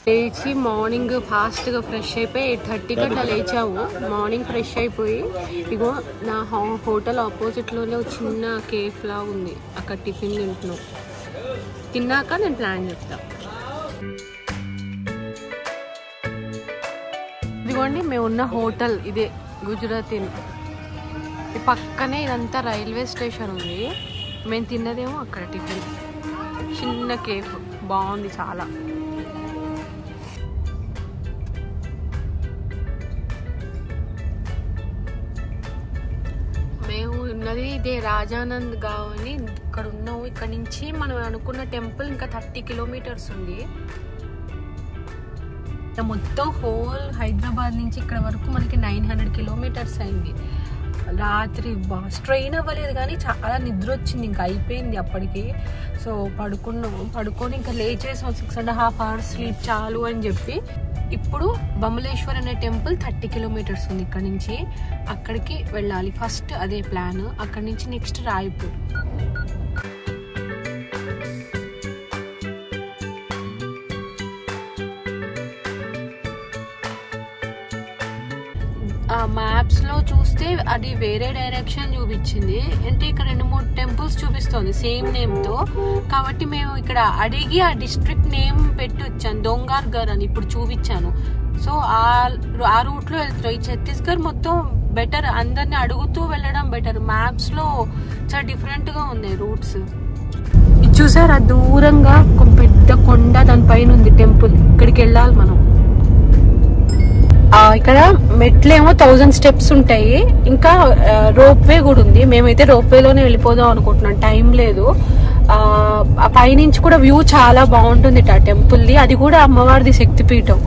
లేచి మార్నింగ్ ఫాస్ట్గా ఫ్రెష్ అయిపోయి 8:30కి అట్లా లేచాము. మార్నింగ్ ఫ్రెష్ అయిపోయి ఇగో నా హోటల్ ఆపోజిట్లోనే ఒక చిన్న కేఫ్ లా ఉంది, అక్కడ టిఫిన్ తింటున్నాం. తిన్నాక నేను ప్లాన్ చెప్తా. ఇదిగోండి మేము ఉన్న హోటల్ ఇదే, గుజరాత్ ఇన్. ఈ పక్కనే ఇదంతా రైల్వే స్టేషన్ ఉంది. మేము తిన్నదేమో అక్కడ టిఫిన్, చిన్న కేఫ్, బాగుంది చాలా. మేము ఉన్నది ఇదే రాజానంద్ గావ్ అని ఇక్కడ ఉన్నాము. ఇక్కడ నుంచి మనం అనుకున్న టెంపుల్ ఇంకా 30 కిలోమీటర్స్ ఉంది. మొత్తం హోల్ హైదరాబాద్ నుంచి ఇక్కడ వరకు మనకి 900 కిలోమీటర్స్ అయింది. రాత్రి స్ట్రెయిన్ అవ్వలేదు కానీ చాలా నిద్ర వచ్చింది, ఇంకా అయిపోయింది అప్పటికి. సో పడుకొని ఇంకా లేచేసి 6.5 hours స్లీప్ చాలు అని చెప్పి ఇప్పుడు బమలేశ్వర్ అనే టెంపుల్ 30 కిలోమీటర్స్ ఉంది ఇక్కడ నుంచి. అక్కడికి వెళ్ళాలి ఫస్ట్, అదే ప్లాన్. అక్కడి నుంచి నెక్స్ట్ రాయ్పూర్. మ్యాప్స్ లో చూస్తే అది వేరే డైరెక్షన్ చూపించింది. అంటే ఇక్కడ 2-3 టెంపుల్స్ చూపిస్తుంది సేమ్ నేమ్ తో. కాబట్టి మేము ఇక్కడ అడిగి ఆ డిస్ట్రిక్ట్ నేమ్ పెట్టి వచ్చాను, దొంగార్గర్ అని ఇప్పుడు చూపించాను. సో ఆ రూట్ లో వెళ్తున్నాం. ఈ ఛత్తీస్గఢ్ మొత్తం బెటర్, అందరిని అడుగుతూ వెళ్ళడం బెటర్. మ్యాప్స్ లో చాలా డిఫరెంట్ గా ఉన్నాయి రూట్స్. ఇది చూసారా, దూరంగా ఒక పెద్ద కొండ, దానిపైన ఉంది టెంపుల్. ఇక్కడికి వెళ్ళాలి మనం. ఇక్కడ మెట్లేమో 1000 స్టెప్స్ ఉంటాయి. ఇంకా రోప్ వే కూడా ఉంది. మేమైతే రోప్ వేలోనే వెళ్ళిపోదాం అనుకుంటున్నాం, టైం లేదు. ఆ పైనుంచి కూడా వ్యూ చాలా బాగుంటుంది ఆ టెంపుల్ది. అది కూడా అమ్మవారిది శక్తిపీఠం.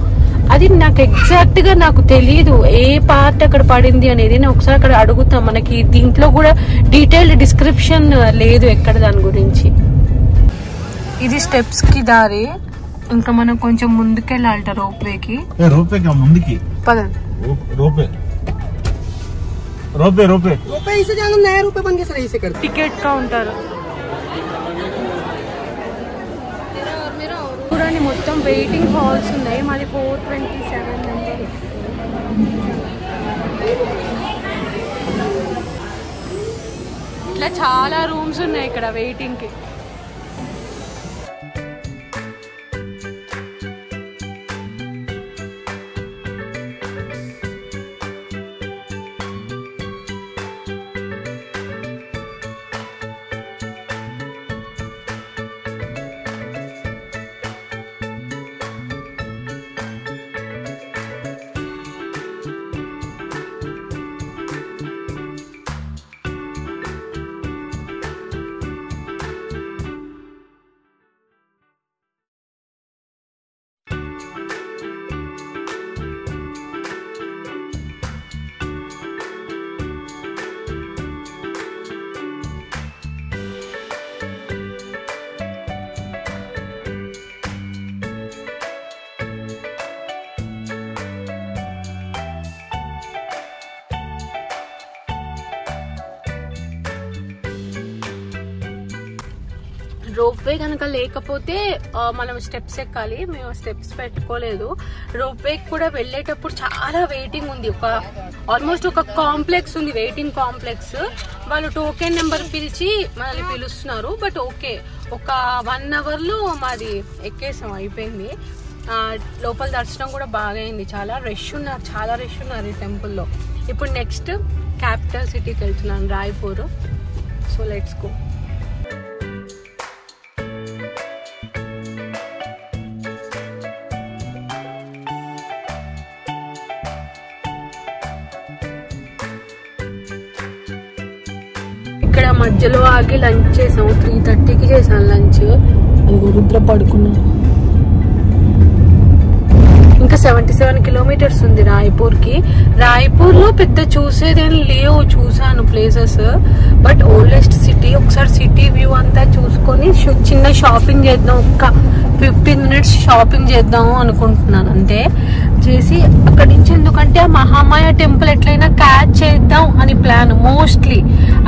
అది నాకు ఎగ్జాక్ట్ గా నాకు తెలియదు ఏ పార్ట్ అక్కడ పడింది అనేది. నేను ఒకసారి అక్కడ అడుగుతాం. మనకి దీంట్లో కూడా డీటెయిల్డ్ డిస్క్రిప్షన్ లేదు ఎక్కడ దాని గురించి. ఇది స్టెప్స్ కి దారి. ఇంకా మనం కొంచెం ముందుకెళ్ళాలట రోప్వేకి. ముందుకి పదండి. టికెట్ కౌంటర్ చూడండి, మొత్తం వెయిటింగ్ హాల్స్ ఉన్నాయి. మాది 427 నెంబర్. ఇట్లా చాలా రూమ్స్ ఉన్నాయి ఇక్కడ వెయిటింగ్ కి. రోప్వే కనుక లేకపోతే మనం స్టెప్స్ ఎక్కాలి. మేము స్టెప్స్ పెట్టుకోలేదు. రోప్వే కూడా వెళ్ళేటప్పుడు చాలా వెయిటింగ్ ఉంది. ఆల్మోస్ట్ ఒక కాంప్లెక్స్ ఉంది, వెయిటింగ్ కాంప్లెక్స్. వాళ్ళు టోకెన్ నెంబర్ పిలిచి మనల్ని పిలుస్తున్నారు. బట్ ఓకే, ఒక 1 hour లో మాది ఎక్కేసాం, అయిపోయింది. లోపల దర్శనం కూడా బాగా అయింది. చాలా రష్ ఉన్నారు ఈ టెంపుల్లో. ఇప్పుడు నెక్స్ట్ క్యాపిటల్ సిటీకి వెళ్తున్నాను, రాయ్పూర్. So let's go. ఇక్కడ మధ్యలో ఆగి లంచ్ చేసాము. 3:30కి చేసాను లంచ్. అది రుద్ర పడుకున్నాను. ఇంకా 77 కిలోమీటర్స్ ఉంది రాయ్పూర్ కి. రాయ్పూర్ లో పెద్ద చూసేదేం లేవు, చూసాను ప్లేసెస్. But oldest city. ఒకసారి సిటీ వ్యూ అంతా చూసుకొని చిన్న షాపింగ్ చేద్దాం. ఒక్క 15 minutes షాపింగ్ చేద్దాము అనుకుంటున్నాను అంతే. చేసి అక్కడి నుంచి, ఎందుకంటే ఆ మహామాయ టెంపుల్ ఎట్లయినా క్యాచ్ చేద్దాం అని ప్లాన్ మోస్ట్లీ.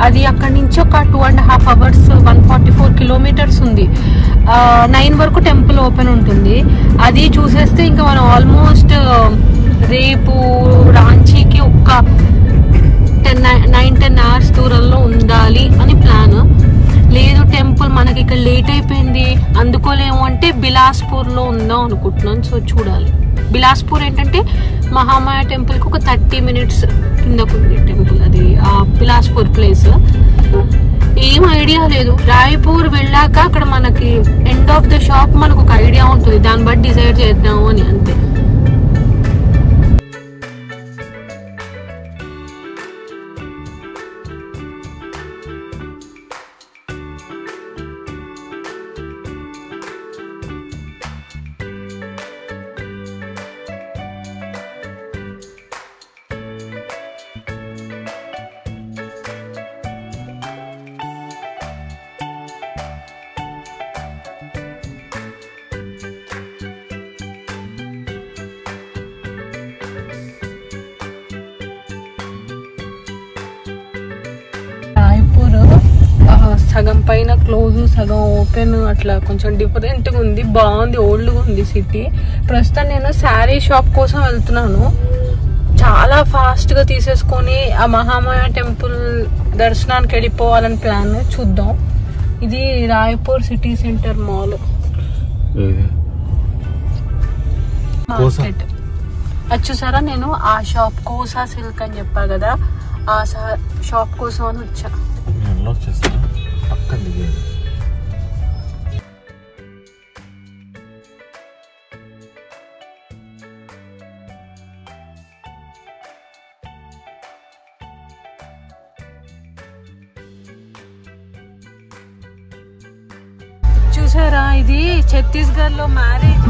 అది అక్కడి నుంచి ఒక 2.5 hours 144 kilometers ఉంది. 9 వరకు టెంపుల్ ఓపెన్ ఉంటుంది. అది చూసేస్తే ఇంకా మనం ఆల్మోస్ట్ రేపు రాంచీకి ఒక 9-10 hours దూరంలో ఉండాలి అని ప్లాన్. లేదు టెంపుల్ మనకి ఇక్కడ లేట్ అయిపోయింది అందుకోలేము అంటే బిలాస్పూర్ లో ఉందాం అనుకుంటున్నాను. సో చూడాలి. బిలాస్పూర్ ఏంటంటే మహామాయ టెంపుల్ కి ఒక 30 minutes కిందకు ఉంది టెంపుల్. అది ఆ బిలాస్పూర్ ప్లేస్. ఏం ఐడియా లేదు. రాయ్పూర్ వెళ్ళాక అక్కడ మనకి ఎండ్ ఆఫ్ ద షాప్ మనకు ఒక ఐడియా ఉంటుంది, దాన్ని బట్టి డిసైడ్ చేద్దాము అని అంతే. సగం పైన క్లోజ్ సగం ఓపెన్ అట్లా కొంచెం డిఫరెంట్ గా ఉంది. బాగుంది, ఓల్డ్ గా ఉంది సిటీ. ప్రస్తుతం నేను శారీ షాప్ కోసం వెళ్తున్నాను. చాలా ఫాస్ట్ గా తీసేసుకొని ఆ మహామాయ టెంపుల్ దర్శనానికి వెళ్ళిపోవాలని ప్లాన్. చూద్దాం. ఇది Raipur city centre mall market. అది చూసారా, నేను ఆ షాప్ కోసా సిల్క్ అని చెప్పా కదా, ఆ షాప్ కోసం అని వచ్చా. చూసారా, ఇది ఛత్తీస్గఢ్ లో మ్యారేజ్.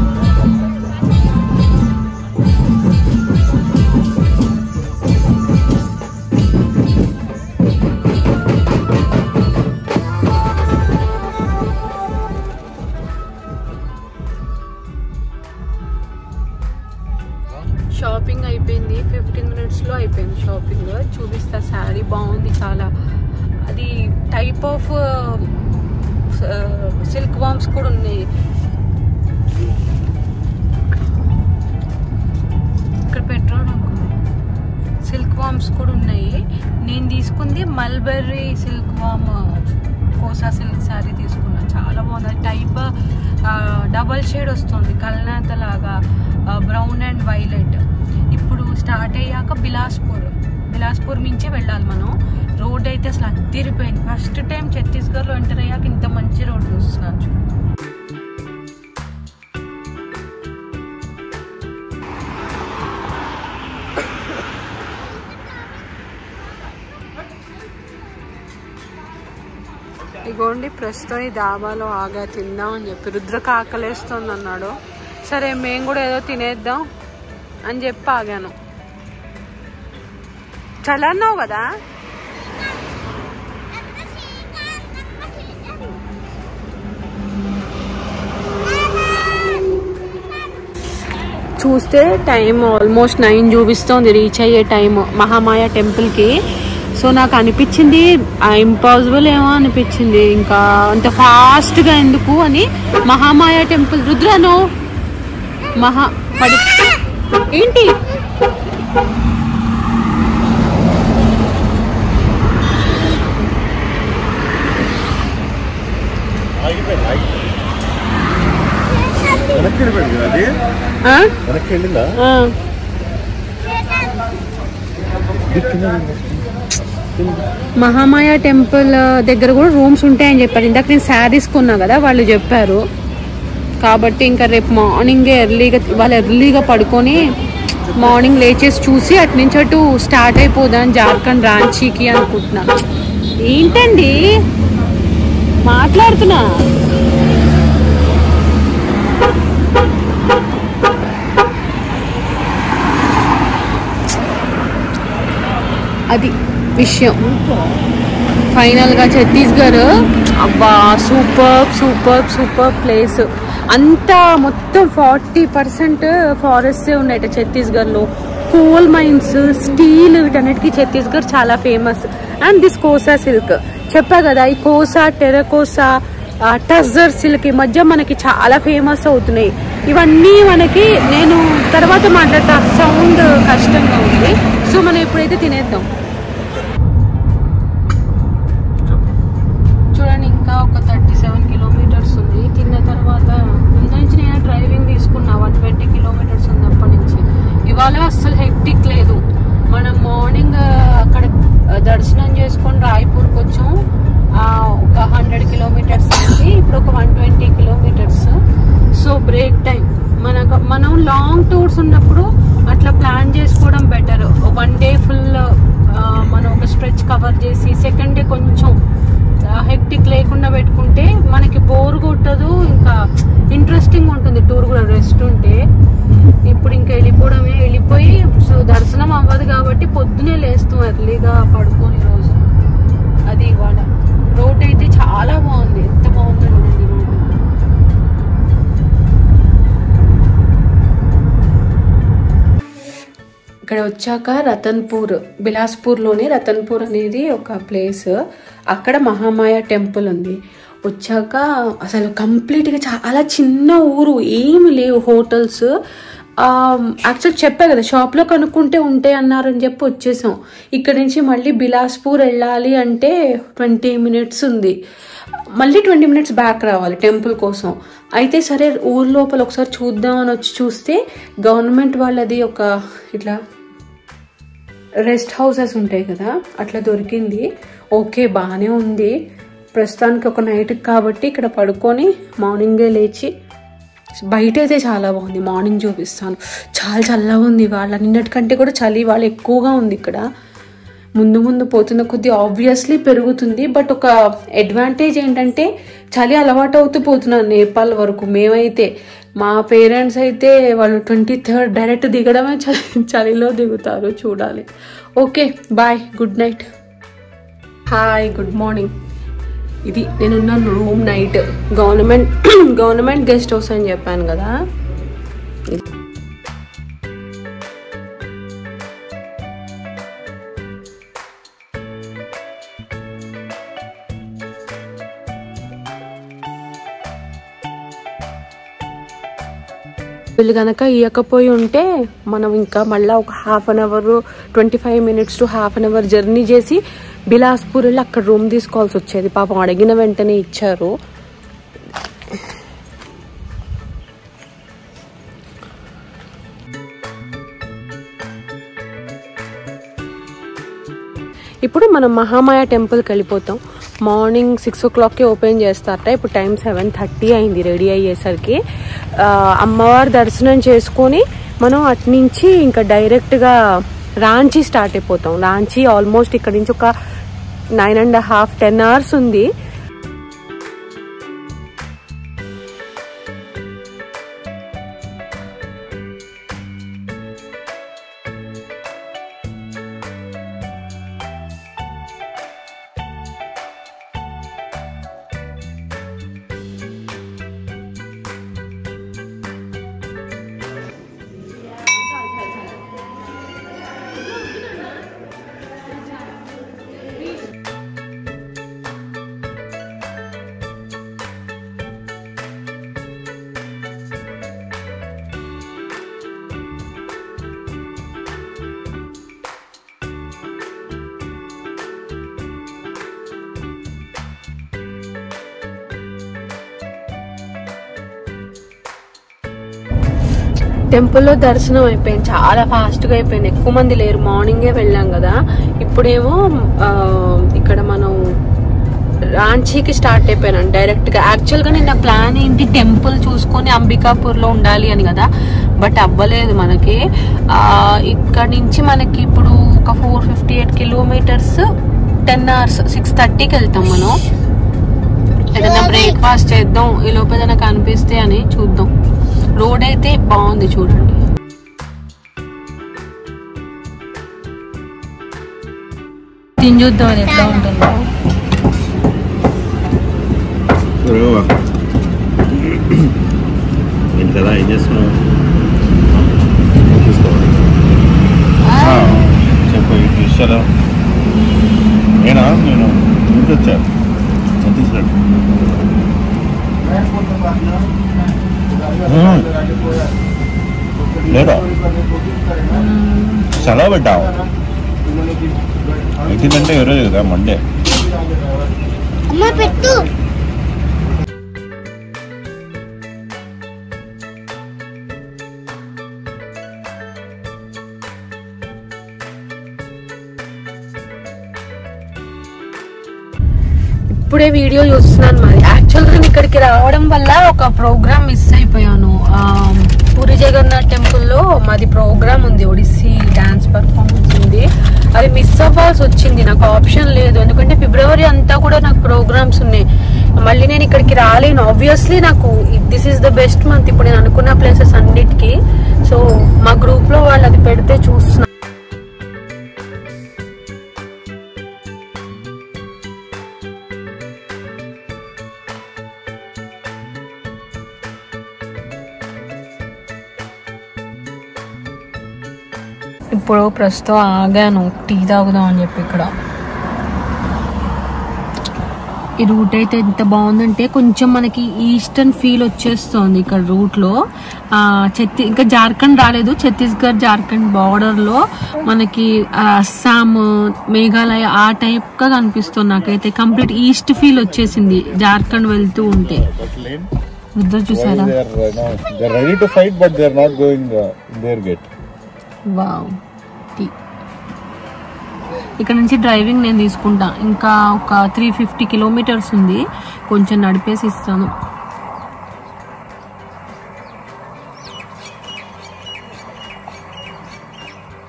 షాపింగ్ అయిపోయింది, 15 minutes లో అయిపోయింది షాపింగ్. చూపిస్తా. శారీ బాగుంది చాలా. అది టైప్ ఆఫ్ సిల్క్ వామ్స్ కూడా ఉన్నాయి. ఇక్కడ పెట్రోల్ సిల్క్ వామ్స్ కూడా ఉన్నాయి. నేను తీసుకుంది మల్బెర్రీ సిల్క్ వామ్ కోసా సిల్క్ శారీ తీసుకున్నా. చాలా బాగుంది. టైప్ డబల్ షేడ్ వస్తుంది, కల్నాత లాగా, బ్రౌన్ అండ్ వైలెట్. ఇప్పుడు స్టార్ట్ అయ్యాక బిలాస్పూర్ మించే వెళ్ళాలి మనం. రోడ్ అయితే అసలు అదిరిపోయింది. ఫస్ట్ టైం ఛత్తీస్గఢ్ లో ఎంటర్ అయ్యాక ఇంత మంచి రోడ్ చూస్తున్నాను. చూడండి. ఇగోండి, ప్రస్తుతం ఈ డాబాలో ఆగా తిందాం అని చెప్పి రుద్రక ఆకలేస్తుంది అన్నాడు. సరే మేము కూడా ఏదో తినేద్దాం అని చెప్పి ఆగాను. చల్లన్నావు కదా. చూస్తే టైం ఆల్మోస్ట్ 9 చూపిస్తోంది రీచ్ అయ్యే టైం మహామాయ టెంపుల్కి. సో నాకు అనిపించింది ఇంపాసిబుల్ ఏమో అనిపించింది, ఇంకా అంత ఫాస్ట్గా ఎందుకు అని. మహామాయ టెంపుల్ రుద్రను ఏంటి మహామాయ టెంపుల్ దగ్గర కూడా రూమ్స్ ఉంటాయని చెప్పారు. ఇందాక నేను శారీస్ కొన్నా కదా, వాళ్ళు చెప్పారు. కాబట్టి ఇంకా రేపు మార్నింగే ఎర్లీగా పడుకొని మార్నింగ్ లేచేసి చూసి అటు నుంచి అటు స్టార్ట్ అయిపోదాం జార్ఖండ్ రాంచీకి అనుకుంటున్నా. ఏంటండి మాట్లాడుతున్నా. అది విషయం. ఫైనల్గా ఛత్తీస్గఢ్ అబ్బా సూపర్ సూపర్ సూపర్ ప్లేస్. అంతా మొత్తం 40% ఫారెస్టే ఉన్నాయి ఛత్తీస్గఢ్లో. కోల్ మైన్స్, స్టీల్, వీటన్నిటికీ ఛత్తీస్గఢ్ చాలా famous. And this Kosa silk చెప్పా కదా, ఈ కోసా, టెరకోసా, టజర్ సిల్క్ ఈ మధ్య మనకి చాలా ఫేమస్ అవుతున్నాయి. ఇవన్నీ మనకి నేను తర్వాత మాట్లాడతా, సౌండ్ కష్టంగా ఉంది. సో మనం ఎప్పుడైతే తినేద్దాం. చూడండి ఇంకా ఒక 37 కిలోమీటర్స్ ఉంది. తిన్న తర్వాత ముందు నుంచి నేను డ్రైవింగ్ తీసుకున్నా, 120 కిలోమీటర్స్ ఉంది అప్పటి నుంచి. ఇవాళ అస్సలు హెక్టిక్ లేదు. మనం మార్నింగ్ అక్కడ దర్శనం చేసుకొని రాయ్పూర్కి వచ్చాం. ఒక 100 కిలోమీటర్స్ అయింది. ఇప్పుడు ఒక 120 కిలోమీటర్స్. So break time. మనం లాంగ్ టూర్స్ ఉన్నప్పుడు అట్లా ప్లాన్ చేసుకోవడం బెటర్. 1 డే ఫుల్ మనం ఒక స్ట్రెచ్ కవర్ చేసి, సెకండ్ డే కొంచెం హెక్టిక్ లేకుండా పెట్టుకుంటే మనకి బోర్ కొట్టదు, ఇంకా ఇంట్రెస్టింగ్ ఉంటుంది టూర్ కూడా. రెస్ట్ ఉంటే ఇప్పుడు ఇంకా వెళ్ళిపోవడమే. వెళ్ళిపోయి సో దర్శనం అవ్వదు కాబట్టి పొద్దునే లేస్తాం ఎర్లీగా పడుకొని రోజు. అది ఇవాళ రోడ్ అయితే చాలా బాగుంది. ఎంత బాగుందో చూడండి రోడ్. ఇక్కడ వచ్చాక రతన్పూర్, బిలాస్పూర్లోనే రతన్పూర్ అనేది ఒక ప్లేస్. అక్కడ మహామాయ టెంపుల్ ఉంది. వచ్చాక అసలు కంప్లీట్గా చాలా చిన్న ఊరు, ఏమి లేవు హోటల్స్. యాక్చువల్ చెప్పా కదా, షాప్లో కనుక్కుంటే ఉంటాయి అన్నారని చెప్పి వచ్చేసాం. ఇక్కడ నుంచి మళ్ళీ బిలాస్పూర్ వెళ్ళాలి అంటే 20 మినిట్స్ ఉంది. మళ్ళీ 20 మినిట్స్ బ్యాక్ రావాలి టెంపుల్ కోసం. అయితే సరే ఊరు లోపల ఒకసారి చూద్దామని వచ్చి చూస్తే గవర్నమెంట్ వాళ్ళది ఒక ఇట్లా రెస్ట్ హౌసెస్ ఉంటాయి కదా, అట్లా దొరికింది. ఓకే బాగానే ఉంది. ప్రస్తుతానికి ఒక నైట్కి కాబట్టి ఇక్కడ పడుకొని మార్నింగే లేచి, బయట అయితే చాలా బాగుంది. మార్నింగ్ చూపిస్తాను. చాలా చల్లగా ఉంది ఇవాళ. నిన్నటికంటే కూడా చలి ఇవాళ ఎక్కువగా ఉంది ఇక్కడ. ముందు ముందు పోతున్న కొద్దీ ఆబ్వియస్లీ పెరుగుతుంది. బట్ ఒక అడ్వాంటేజ్ ఏంటంటే చలి అలవాటు అవుతూ పోతున్నాను నేపాల్ వరకు. మేమైతే మా పేరెంట్స్ అయితే వాళ్ళు 23rd డైరెక్ట్ దిగడమే చలిలో దిగుతారు. చూడాలి. Okay bye, good night. Hi, good morning. ఇది నేనున్న room night. Government guest house అని చెప్పాను కదా. వీళ్ళు కనుక ఇవ్వకపోయి ఉంటే మనం ఇంకా మళ్ళీ ఒక 1/2 hour 25 minutes to 1/2 hour journey చేసి బిలాస్పూర్ వెళ్ళి అక్కడ రూమ్ తీసుకోవాల్సి వచ్చేది. పాపం అడిగిన వెంటనే ఇచ్చారు. ఇప్పుడు మనం మహామాయ టెంపుల్కి వెళ్ళిపోతాం. మార్నింగ్ 6 o'clockకి ఓపెన్ చేస్తారట. ఇప్పుడు టైం 7:30 అయింది రెడీ అయ్యేసరికి. అమ్మవారి దర్శనం చేసుకొని మనం అటు నుంచి ఇంకా డైరెక్ట్గా రాంచీ స్టార్ట్ అయిపోతాం. రాంచీ ఆల్మోస్ట్ ఇక్కడ నుంచి ఒక 9.5 10 hours ఉంది. టెంపుల్లో దర్శనం అయిపోయింది. చాలా ఫాస్ట్గా అయిపోయింది. ఎక్కువ మంది లేరు. మార్నింగే వెళ్ళాం కదా. ఇప్పుడేమో ఇక్కడ మనం రాంచీకి స్టార్ట్ అయిపోయాను డైరెక్ట్గా. యాక్చువల్గా నిన్న ప్లాన్ ఏంటి, టెంపుల్ చూసుకొని అంబికాపూర్లో ఉండాలి అని కదా. బట్ అవ్వలేదు మనకి. ఇక్కడ నుంచి మనకి ఇప్పుడు ఒక 458 kilometers 10 hours 6:30కి వెళ్తాం మనం. ఏదైనా బ్రేక్ఫాస్ట్ చేద్దాం ఈ లోపు ఏదైనా కనిపిస్తే అని చూద్దాం. రోడ్ అయితే బాగుంది చూడండి. తిని చూద్దాం ఎట్లా ఉంటుందో. ఏంటి కదా ఏం చేస్తున్నావు చెప్పు ఈ విషయాలు నేను ఇంటికి వచ్చాను ఛత్తీస్గఢ్ లేదా సెలవు పెట్టావు 18 అంటే ఈరోజు కదా మండే పెట్టు ఇప్పుడే వీడియో చూస్తున్నాను. మరి యాక్చువల్గా నేను ఇక్కడికి రావడం వల్ల ఒక ప్రోగ్రామ్ మిస్ అయిపోయాను. పూరి జగన్నాథ్ టెంపుల్లో మాది ప్రోగ్రామ్ ఉంది, ఒడిస్సీ డాన్స్ పర్ఫార్మెన్స్ ఉంది. అది మిస్ అవ్వాల్సి వచ్చింది, నాకు ఆప్షన్ లేదు. ఎందుకంటే ఫిబ్రవరి అంతా కూడా నాకు ప్రోగ్రామ్స్ ఉన్నాయి. మళ్ళీ నేను ఇక్కడికి రాలేను. ఆబ్వియస్లీ నాకు this is the best month ఇప్పుడు నేను అనుకున్న ప్లేసెస్ అన్నిటికీ. సో మా గ్రూప్ లో వాళ్ళు అది పెడితే చూస్తున్నా. ఇప్పుడు ప్రస్తుతం ఆగాను టీ తాగుదాం అని చెప్పి. ఇక్కడ ఈ రూట్ అయితే ఎంత బాగుందంటే కొంచెం మనకి ఈస్టర్న్ ఫీల్ వచ్చేస్తుంది ఇక్కడ రూట్ లో. ఇంకా జార్ఖండ్ రాలేదు, ఛత్తీస్గఢ్ జార్ఖండ్ బార్డర్ లో మనకి అస్సాం మేఘాలయ ఆ టైప్ గా కనిపిస్తుంది నాకైతే. కంప్లీట్ ఈస్ట్ ఫీల్ వచ్చేసింది జార్ఖండ్ వెళ్తూ ఉంటే. ఇద్దరు చూసారా? వావ్. ఇక్కడ నుంచి డ్రైవింగ్ నేను తీసుకుంటా. ఇంకా ఒక 350 కిలోమీటర్స్ ఉంది, కొంచెం నడిపేసి ఇస్తాను.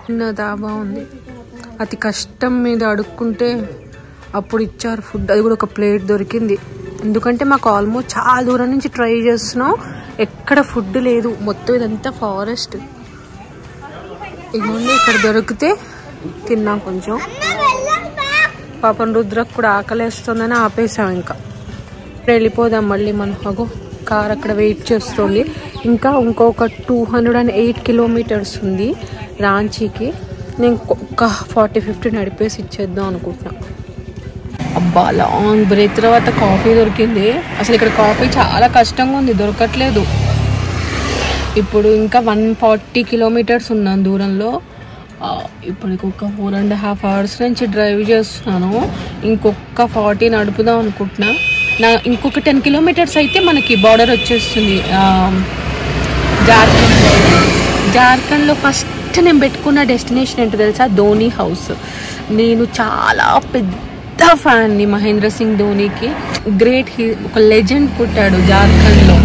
చిన్న దాబా ఉంది, అతి కష్టం మీద అడుక్కుంటే అప్పుడు ఇచ్చారు ఫుడ్. అది కూడా ఒక ప్లేట్ దొరికింది. ఎందుకంటే మాకు ఆల్మోస్ట్ చాలా దూరం నుంచి ట్రై చేస్తున్నాం, ఎక్కడ ఫుడ్ లేదు. మొత్తం ఇదంతా ఫారెస్ట్. ఇదిగోండి ఇక్కడ దొరికితే తిన్నాం కొంచెం. పాపం రుద్రకు కూడా ఆకలేస్తుందని ఆపేసాం. ఇంకా వెళ్ళిపోదాం మళ్ళీ మనం. అగో కార్ అక్కడ వెయిట్ చేస్తుంది. ఇంకా ఇంకొక 208 కిలోమీటర్స్ ఉంది రాంచీకి. నేను ఒక 40-50 నడిపేసి ఇచ్చేద్దాం అనుకుంటున్నా. అబ్బా లాంగ్ బ్రేక్ తర్వాత కాఫీ దొరికింది. అసలు ఇక్కడ కాఫీ చాలా కష్టంగా ఉంది, దొరకట్లేదు. ఇప్పుడు ఇంకా 140 కిలోమీటర్స్ ఉన్నాను దూరంలో. ఇప్పటికి ఒక 4.5 అవర్స్ నుంచి డ్రైవ్ చేస్తున్నాను. ఇంకొక 40 నడుపుదాం అనుకుంటున్నా. ఇంకొక 10 కిలోమీటర్స్ అయితే మనకి బార్డర్ వచ్చేస్తుంది జార్ఖండ్లో. ఫస్ట్ నేను పెట్టుకున్న డెస్టినేషన్ ఏంటో తెలుసా? ధోని హౌస్. నేను చాలా పెద్ద ఫ్యాన్ని మహేంద్ర సింగ్ ధోనికి. గ్రేట్ ఒక లెజెండ్ పుట్టాడు జార్ఖండ్లో.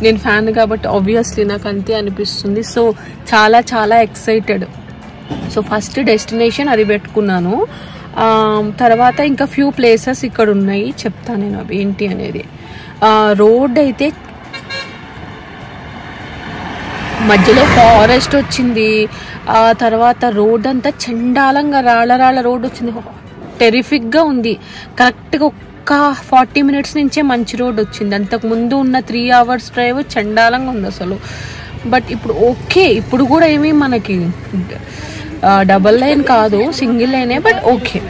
నేను ఫ్యాన్ కాబట్టి ఆబ్వియస్లీ నాకు అంతే అనిపిస్తుంది. సో చాలా చాలా ఎక్సైటెడ్. సో ఫస్ట్ డెస్టినేషన్ అది పెట్టుకున్నాను. తర్వాత ఇంకా ఫ్యూ ప్లేసెస్ ఇక్కడ ఉన్నాయి, చెప్తాను నేను అవి ఏంటి అనేది. రోడ్ అయితే మధ్యలో ఫారెస్ట్ వచ్చింది. ఆ తర్వాత రోడ్ అంతా చండాలంగా రాళ్ళ రోడ్ వచ్చింది. టెరిఫిక్గా ఉంది. కరెక్ట్గా ఒక 40 మినిట్స్ నుంచే మంచి రోడ్ వచ్చింది. అంతకు ముందు ఉన్న 3 అవర్స్ డ్రైవ్ చండాలంగా ఉంది అసలు. బట్ ఇప్పుడు ఓకే, ఇప్పుడు కూడా ఏమీ మనకి డబల్ లైన్ కాదు, సింగిల్ లైనే, బట్ ఓకే.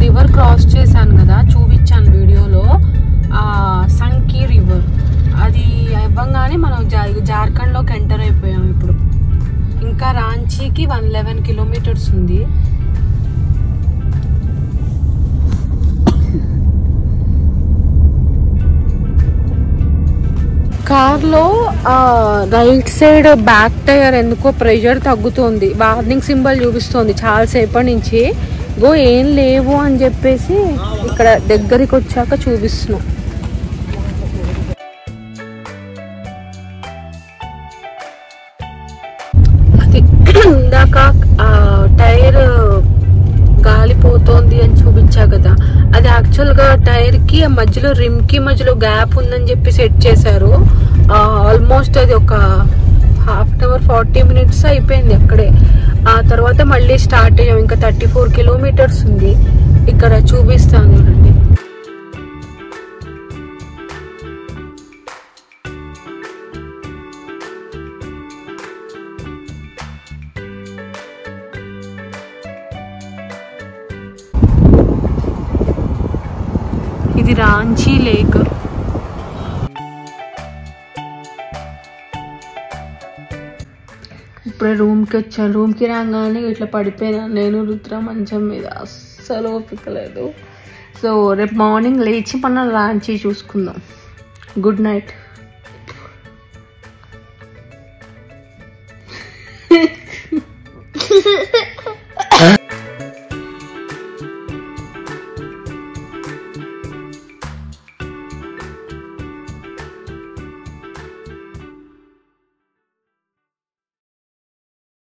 రివర్ క్రాస్ చేశాను కదా, చూపించాను వీడియోలో. సంకీ రివర్ అది ఇవ్వంగానే మనం జార్ఖండ్లోకి ఎంటర్ అయిపోయాం. ఇప్పుడు ఇంకా రాంచీకి 111 కిలోమీటర్స్ ఉంది. కార్లో రైట్ సైడ్ బ్యాక్ టైర్ ఎందుకో ప్రెషర్ తగ్గుతుంది, వార్నింగ్ సింబల్ చూపిస్తుంది చాలాసేపటి నుంచి. గో ఏం లేవు అని చెప్పేసి ఇక్కడ దగ్గరికి వచ్చాక చూపిస్తున్నాం. అది ఇందాక టైర్ గాలిపోతోంది అని చూపించా కదా, అది యాక్చువల్ గా టైర్ కి మధ్యలో రిమ్ కి మధ్యలో గ్యాప్ ఉందని చెప్పి సెట్ చేశారు. ఆల్మోస్ట్ అది ఒక హాఫ్ అన్ అవర్ 40 minutes అయిపోయింది అక్కడే. ఆ తర్వాత మళ్ళీ స్టార్ట్ అయ్యాం. ఇంకా 34 kilometers ఉంది. ఇక్కడ చూపిస్తాను చూడండి. ఇది రాంచీ లేక్. ఇప్పుడే రూమ్కి వచ్చాను. రూమ్కి రాగానే ఇట్లా పడిపోయినా నేను, రుద్ర మంచం మీద. అస్సలు ఓపిక లేదు. సో రేపు మార్నింగ్ లేచి మన రాంచీ చూసుకుందాం. Good night.